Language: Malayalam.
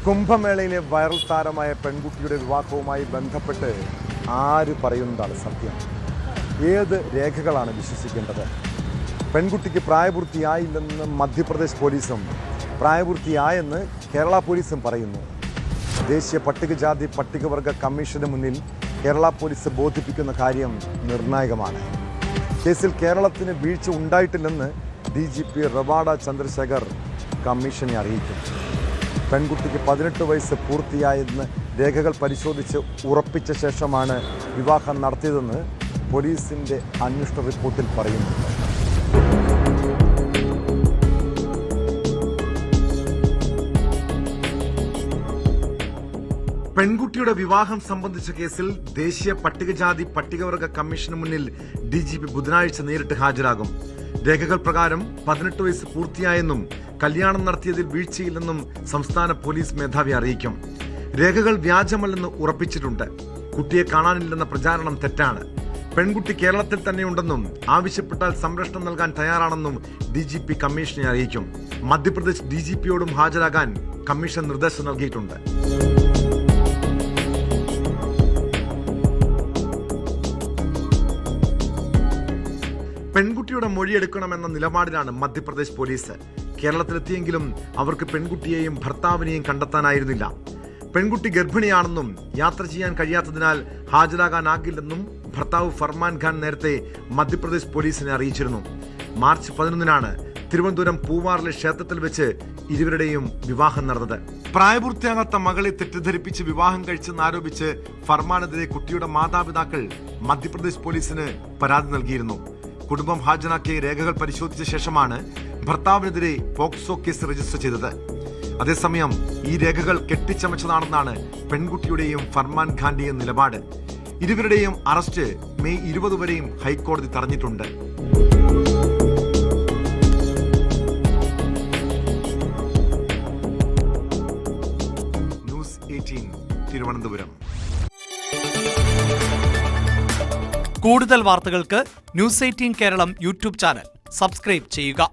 കുംഭമേളയിലെ വൈറൽ താരമായ പെൺകുട്ടിയുടെ വിവാഹവുമായി ബന്ധപ്പെട്ട് ആര് പറയുന്നതാണ് സത്യം? ഏത് രേഖകളാണ് വിശ്വസിക്കേണ്ടത്? പെൺകുട്ടിക്ക് പ്രായപൂർത്തിയായില്ലെന്ന് മധ്യപ്രദേശ് പോലീസും പ്രായപൂർത്തിയായെന്ന് കേരള പോലീസും പറയുന്നു. ദേശീയ പട്ടികജാതി പട്ടികവർഗ കമ്മീഷന് മുന്നിൽ കേരള പോലീസ് ബോധിപ്പിക്കുന്ന കാര്യം നിർണായകമാണ്. കേസിൽ കേരളത്തിന് വീഴ്ച ഉണ്ടായിട്ടില്ലെന്ന് DGP റവാഡ ചന്ദ്രശേഖർ കമ്മീഷനെ അറിയിക്കും. പെൺകുട്ടിക്ക് 18 വയസ്സ് പൂർത്തിയായെന്ന് രേഖകൾ പരിശോധിച്ച് ഉറപ്പിച്ച ശേഷമാണ് വിവാഹം നടത്തിയതെന്ന് പോലീസിൻ്റെ അന്വേഷണ റിപ്പോർട്ടിൽ പറയുന്നുണ്ട്. പെൺകുട്ടിയുടെ വിവാഹം സംബന്ധിച്ച കേസിൽ ദേശീയ പട്ടികജാതി പട്ടികവർഗ കമ്മീഷന് മുന്നിൽ DGP ബുധനാഴ്ച നേരിട്ട് ഹാജരാകും. രേഖകൾ പ്രകാരം 18 വയസ്സ് പൂർത്തിയായെന്നും കല്യാണം നടത്തിയതിൽ വീഴ്ചയില്ലെന്നും സംസ്ഥാന പോലീസ് മേധാവി അറിയിക്കും. രേഖകൾ വ്യാജമല്ലെന്ന് ഉറപ്പിച്ചിട്ടുണ്ട്. കുട്ടിയെ കാണാനില്ലെന്ന പ്രചാരണം തെറ്റാണ്. പെൺകുട്ടി കേരളത്തിൽ തന്നെയുണ്ടെന്നും ആവശ്യപ്പെട്ടാൽ സംരക്ഷണം നൽകാൻ തയ്യാറാണെന്നും DGP കമ്മീഷനെ അറിയിക്കും. മധ്യപ്രദേശ് DGPയോടും ഹാജരാകാൻ കമ്മീഷൻ നിർദ്ദേശം നൽകിയിട്ടുണ്ട്. പെൺകുട്ടിയുടെ മൊഴിയെടുക്കണമെന്ന നിലപാടിലാണ് മധ്യപ്രദേശ് പോലീസ്. കേരളത്തിലെത്തിയെങ്കിലും അവർക്ക് പെൺകുട്ടിയെയും ഭർത്താവിനെയും കണ്ടെത്താനായിരുന്നില്ല. പെൺകുട്ടി ഗർഭിണിയാണെന്നും യാത്ര ചെയ്യാൻ കഴിയാത്തതിനാൽ ഹാജരാകാനാകില്ലെന്നും ഭർത്താവ് ഫർമാൻ ഖാൻ നേരത്തെ മധ്യപ്രദേശ് പോലീസിനെ അറിയിച്ചിരുന്നു. മാർച്ച് 11-നാണ് തിരുവനന്തപുരം പൂവാറിലെ ക്ഷേത്രത്തിൽ വെച്ച് ഇരുവരുടെയും വിവാഹം നടന്നത്. പ്രായപൂർത്തിയാകാത്ത മകളെ തെറ്റിദ്ധരിപ്പിച്ച് വിവാഹം കഴിച്ചെന്നാരോപിച്ച് ഫർമാനെതിരെ കുട്ടിയുടെ മാതാപിതാക്കൾ മധ്യപ്രദേശ് പോലീസിന് പരാതി നൽകിയിരുന്നു. കുടുംബം ഹാജരാക്കിയ രേഖകൾ പരിശോധിച്ച ശേഷമാണ് ഭർത്താവിനെതിരെ പോക്സോ കേസ് രജിസ്റ്റർ ചെയ്തത്. അതേസമയം ഈ രേഖകൾ കെട്ടിച്ചമച്ചതാണെന്നാണ് പെൺകുട്ടിയുടെയും ഫർമാൻ ഖാന്റെയും നിലപാട്. ഇരുവരുടെയും അറസ്റ്റ് മെയ് 20 വരെയും ഹൈക്കോടതി തടഞ്ഞിട്ടുണ്ട്. ന്യൂസ് 18 തിരുവനന്തപുരം. കൂടുതൽ വാർത്തകൾക്ക് news 18 Keralam YouTube channel subscribe ചെയ്യുക.